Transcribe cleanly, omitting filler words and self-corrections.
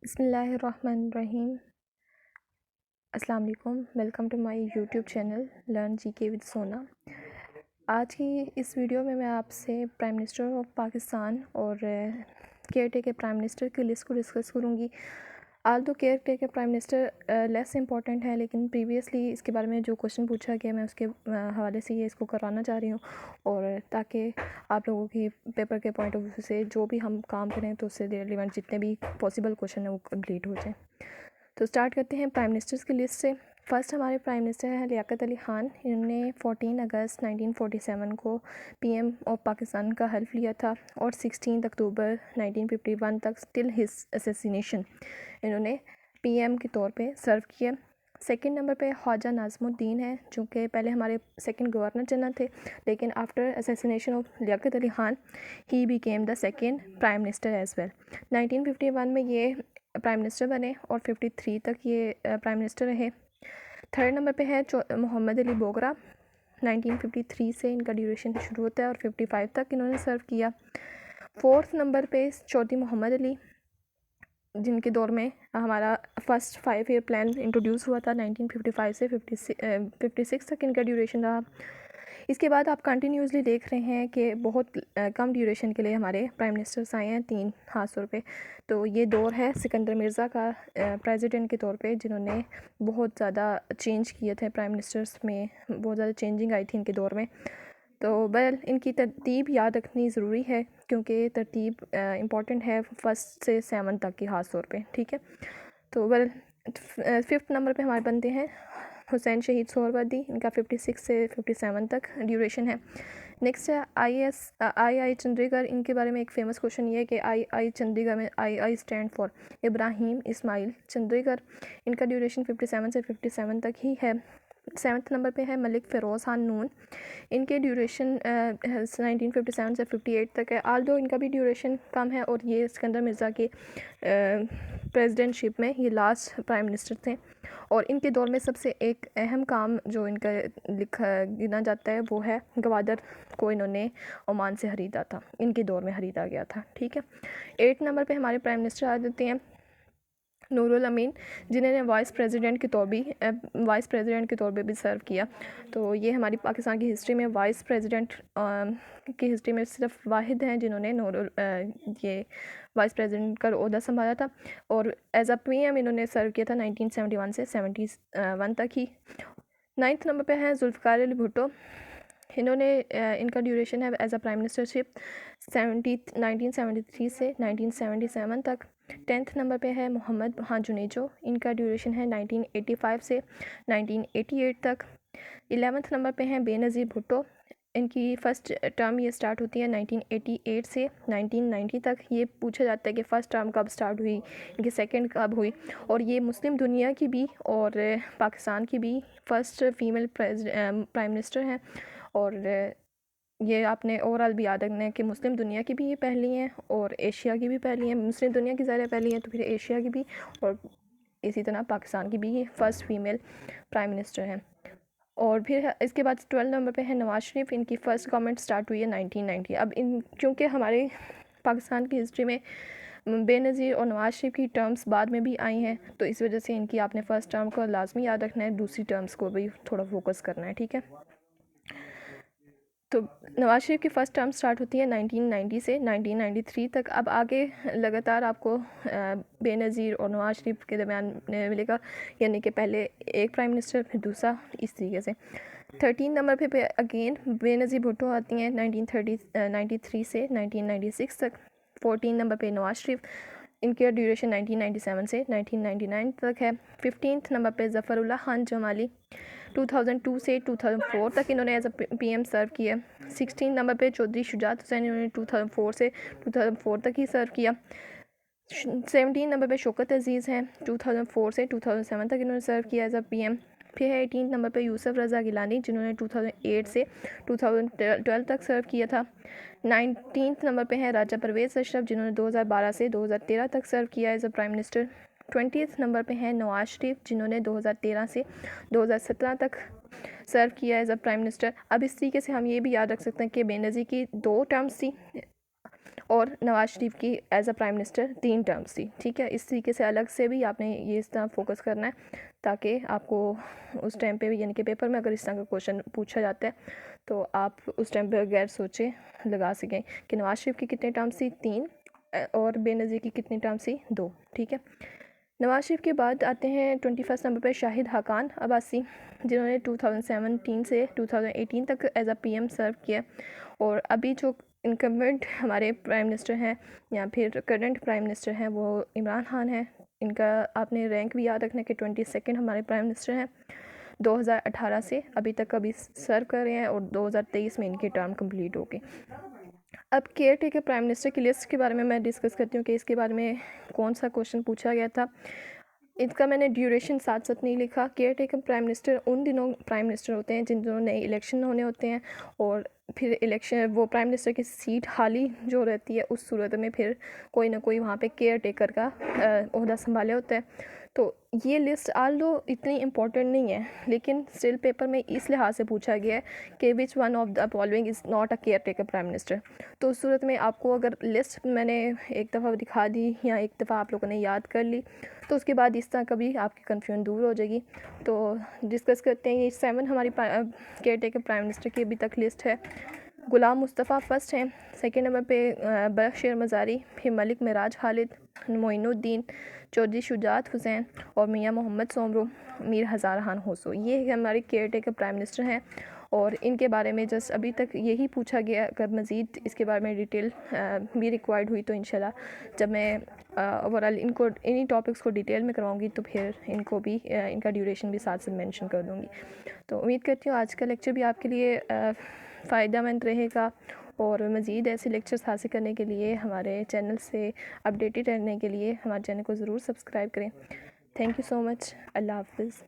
بسم اللہ الرحمن الرحیم. السلام علیکم. Welcome to my YouTube channel learn G K with سونا. آج کی اس ویڈیو میں آپ سے پرائم منسٹر آف پاکستان اور کیئر ٹیکر پرائم منسٹر کی لسٹ کو ڈسکس کروں گی. All the caretaker prime minister less important ہے، لیکن پریویسلی اس کے بارے میں جو کوشچن پوچھا گیا میں اس کے حوالے سے یہ اس کو کرانا چاہ رہی ہوں، اور تاکہ آپ لوگوں کی پیپر کے پوائنٹ آف ویو سے جو بھی ہم کام کریں تو اس سے ریلیونٹ جتنے بھی پاسبل کوشچن ہیں وہ کمپلیٹ ہو جائیں. تو اسٹارٹ کرتے ہیں پرائم منسٹرز کی لسٹ سے. فرسٹ ہمارے پرائم منسٹر ہیں لیاقت علی خان. انہوں نے 14 اگست 1947 کو پی ایم آف پاکستان کا حلف لیا تھا، اور 16 اکتوبر 1951 تک ٹل ہز اسیسینیشن انہوں نے پی ایم کے طور پہ سرو کیا. سیکنڈ نمبر پہ خواجہ ناظم الدین ہے، جو کہ پہلے ہمارے سیکنڈ گورنر جنرل تھے، لیکن after assassination of Liaquat Ali Khan he became the second prime minister as well. 1951 میں یہ پرائم منسٹر بنے اور 53 تک یہ پرائم منسٹر رہے. تھرڈ نمبر پہ ہے محمد علی بوگرا. 1953 سے ان کا ڈیوریشن شروع ہوتا ہے اور 55 تک انہوں نے سرو کیا. فورتھ نمبر پہ چودھری محمد علی، جن کے دور میں ہمارا فرسٹ 5 ایئر پلان انٹروڈیوس ہوا تھا. 1955 سے 56 تک ان کا ڈیوریشن رہا. اس کے بعد آپ کنٹینیوسلی دیکھ رہے ہیں کہ بہت کم ڈیوریشن کے لیے ہمارے پرائم منسٹرس آئے ہیں 3 خاص طور پہ. تو یہ دور ہے سکندر مرزا کا پریزیڈنٹ کے طور پہ، جنہوں نے بہت زیادہ چینج کیے تھے پرائم منسٹرس میں، بہت زیادہ چینجنگ آئی تھی ان کے دور میں. تو بہرحال ان کی ترتیب یاد رکھنی ضروری ہے، کیونکہ ترتیب امپورٹنٹ ہے فرسٹ سے 7 تک کی خاص طور پہ، ٹھیک ہے. تو بہرحال ففتھ نمبر پہ ہمارے بنتے ہیں حسین شہید سہروردی. ان کا 56 سے 57 تک ڈیوریشن ہے. نیکسٹ ہے آئی چندریگر. ان کے بارے میں ایک فیمس کوشچن یہ ہے کہ آئی چندریگر میں آئی اسٹینڈ فار ابراہیم اسماعیل چندریگر. ان کا ڈیوریشن 57 سے 57 تک ہی ہے. 7 نمبر پہ ہے ملک فیروز خان نون. ان کے ڈیوریشن 1957 سے 58 تک ہے. آل دو ان کا بھی ڈیوریشن کم ہے، اور یہ سکندر مرزا کے پریزیڈنٹ شپ میں یہ لاسٹ پرائم منسٹر تھے. اور ان کے دور میں سب سے ایک اہم کام جو ان کا گنا جاتا ہے وہ ہے گوادر کو انہوں نے عمان سے خریدا تھا، ان کے دور میں خریدا گیا تھا، ٹھیک ہے. 8 نمبر پہ ہمارے پرائم منسٹر آ جاتے ہیں نور الامین، جنہوں نے وائس پریزیڈنٹ کے طور پہ بھی سرو کیا. تو یہ ہماری پاکستان کی ہسٹری میں وائس پریزیڈنٹ کی ہسٹری میں صرف واحد ہیں جنہوں نے یہ وائس پریزیڈنٹ کا عہدہ سنبھالا تھا، اور ایز اے پی ایم انہوں نے سرو کیا تھا 1971 سے 71 تک ہی. 9 نمبر پہ ہیں ذوالفقار علی بھٹو. انہوں نے ان کا ڈیوریشن ہے ایز اے پرائم منسٹر شپ 1973 سے 1977 تک. 10 نمبر پہ ہے محمد جنیجو. ان کا ڈیوریشن ہے 1985 سے 1988 تک. 11 نمبر پہ ہیں بے نظیر بھٹو. ان کی فرسٹ ٹرم یہ سٹارٹ ہوتی ہے 1988 سے 1990 تک. یہ پوچھا جاتا ہے کہ فرسٹ ٹرم کب سٹارٹ ہوئی، ان کی سیکنڈ کب ہوئی. اور یہ مسلم دنیا کی بھی اور پاکستان کی بھی فرسٹ فیمیل پرائم منسٹر ہیں. اور یہ آپ نے اوورال بھی یاد رکھنا ہے کہ مسلم دنیا کی بھی یہ پہلی ہیں اور ایشیا کی بھی پہلی ہیں. مسلم دنیا کی ظاہر پہلی ہیں تو پھر ایشیا کی بھی، اور اسی طرح پاکستان کی بھی یہ فرسٹ فیمیل پرائم منسٹر ہیں. اور پھر اس کے بعد 12 نمبر پہ ہے نواز شریف. ان کی فرسٹ گورنمنٹ سٹارٹ ہوئی ہے 1990. اب کیونکہ ہمارے پاکستان کی ہسٹری میں بے نظیر اور نواز شریف کی ٹرمز بعد میں بھی آئی ہیں، تو اس وجہ سے ان کی آپ نے فرسٹ ٹرم کو لازمی یاد رکھنا ہے، دوسری ٹرمز کو بھی تھوڑا فوکس کرنا ہے، ٹھیک ہے. تو نواز شریف کی فرسٹ ٹرم سٹارٹ ہوتی ہے 1990 سے 1993 تک. اب آگے لگاتار آپ کو بے نظیر اور نواز شریف کے درمیان ملے گا، یعنی کہ پہلے ایک پرائم منسٹر پھر دوسرا، اس طریقے سے. 13 نمبر پہ اگین بے نظیر بھٹو آتی ہیں 1993 سے 1996 تک. 14 نمبر پہ نواز شریف. ان کے ڈیوریشن 1997 سے 1999 تک ہے. 15 نمبر پہ ظفر اللہ خان جمالی. 2002 سے 2004 تک انہوں نے ایز اے پی ایم سرو کیا. 16 نمبر پہ چودھری شجاعت حسین. انہوں نے 2004 سے 2004 تک ہی سرو کیا. 17 نمبر پہ شوکت عزیز ہیں. 2004 سے 2007 تک انہوں نے سرو کیا ایز اے پی ایم. پھر ہے 18 نمبر پہ یوسف رضا گیلانی، جنہوں نے 2008 سے 2012 تک سرو کیا تھا. 19 نمبر پہ ہے راجہ پرویز اشرف، جنہوں نے 2012 سے 2013 تک سرو کیا as a prime minister. 20 number پہ ہیں نواز شریف، جنہوں نے 2013 سے 2017 تک سرو کیا ایز اے پرائم منسٹر. اب اس طریقے سے ہم یہ بھی یاد رکھ سکتے ہیں کہ بے نظیر کی 2 ٹرمز تھی، اور نواز شریف کی as a prime minister 3 terms تھی. ٹھیک ہے, اس طریقے سے الگ سے بھی آپ نے یہ اس طرح فوکس کرنا ہے تاکہ آپ کو اس ٹائم پہ یعنی کہ پیپر میں اگر اس طرح کا کویشچن پوچھا جاتا ہے تو آپ اس ٹائم پہ غیر سوچے لگا سکیں کہ نواز شریف کی کتنے ٹرمز تھی 3 اور بے نظیر کی کتنی ٹرمز تھی 2. ٹھیک ہے, نواز شریف کے بعد آتے ہیں 21 نمبر پہ شاہد خاقان عباسی, جنہوں نے 2017 سے 2018 تک ایز اے پی ایم سرو کیا, اور ابھی جو انکمبنٹ ہمارے پرائم منسٹر ہیں یا پھر کرنٹ پرائم منسٹر ہیں وہ عمران خان ہیں. ان کا آپ نے رینک بھی یاد رکھنا کہ 22 ہمارے پرائم منسٹر ہیں. 2018 سے ابھی تک ابھی سرو کر رہے ہیں اور 2023 میں ان کی ٹرم کمپلیٹ ہو گئی. اب کیئر ٹیکر پرائم منسٹر کی لسٹ کے بارے میں ڈسکس کرتی ہوں کہ اس کے بارے میں کون سا کویشچن پوچھا گیا تھا. اس کا میں نے ڈیوریشن ساتھ نہیں لکھا. کیئر ٹیکر پرائم منسٹر ان دنوں پرائم منسٹر ہوتے ہیں جن دنوں نئے الیکشن ہونے ہوتے ہیں, اور پھر الیکشن وہ پرائم منسٹر کی سیٹ خالی جو رہتی ہے اس صورت میں پھر کوئی نہ کوئی وہاں پہ کیئر ٹیکر کا عہدہ سنبھالے ہوتا ہے. تو یہ لسٹ آلدو اتنی امپورٹنٹ نہیں ہے, لیکن اسٹل پیپر میں اس لحاظ سے پوچھا گیا ہے کہ which one of the following is not a care taker prime minister. تو اس صورت میں آپ کو اگر لسٹ میں نے ایک دفعہ دکھا دی یا ایک دفعہ آپ لوگوں نے یاد کر لی تو اس کے بعد اس طرح کبھی آپ کی کنفیوژن دور ہو جائے گی. تو ڈسکس کرتے ہیں. یہ 7 ہماری کیئر ٹیکر پرائم منسٹر کی ابھی تک لسٹ ہے. غلام مصطفیٰ فرسٹ ہیں, 2nd نمبر پہ برق شیر مزاری, پھر ملک معراج خالد, معین الدین, چودھری شجاعت حسین اور میاں محمد سومرو, میر ہزار خان ہوسو. یہ ہمارے کیئر ٹیکر پرائم منسٹر ہیں اور ان کے بارے میں جسٹ ابھی تک یہی پوچھا گیا. اگر مزید اس کے بارے میں ڈیٹیل بھی ریکوائرڈ ہوئی تو انشاءاللہ جب میں اوورآل انہی ٹاپکس کو ڈیٹیل میں کراؤں گی تو پھر ان کو بھی ان کا ڈیوریشن بھی ساتھ مینشن کر دوں گی. تو امید کرتی ہوں آج کا لیکچر بھی آپ کے لیے فائدہ مند رہے گا, اور مزید ایسے لیکچرز حاصل کرنے کے لیے ہمارے چینل سے اپڈیٹڈ رہنے کے لیے ہمارے چینل کو ضرور سبسکرائب کریں. تھینک یو سو مچ. اللہ حافظ.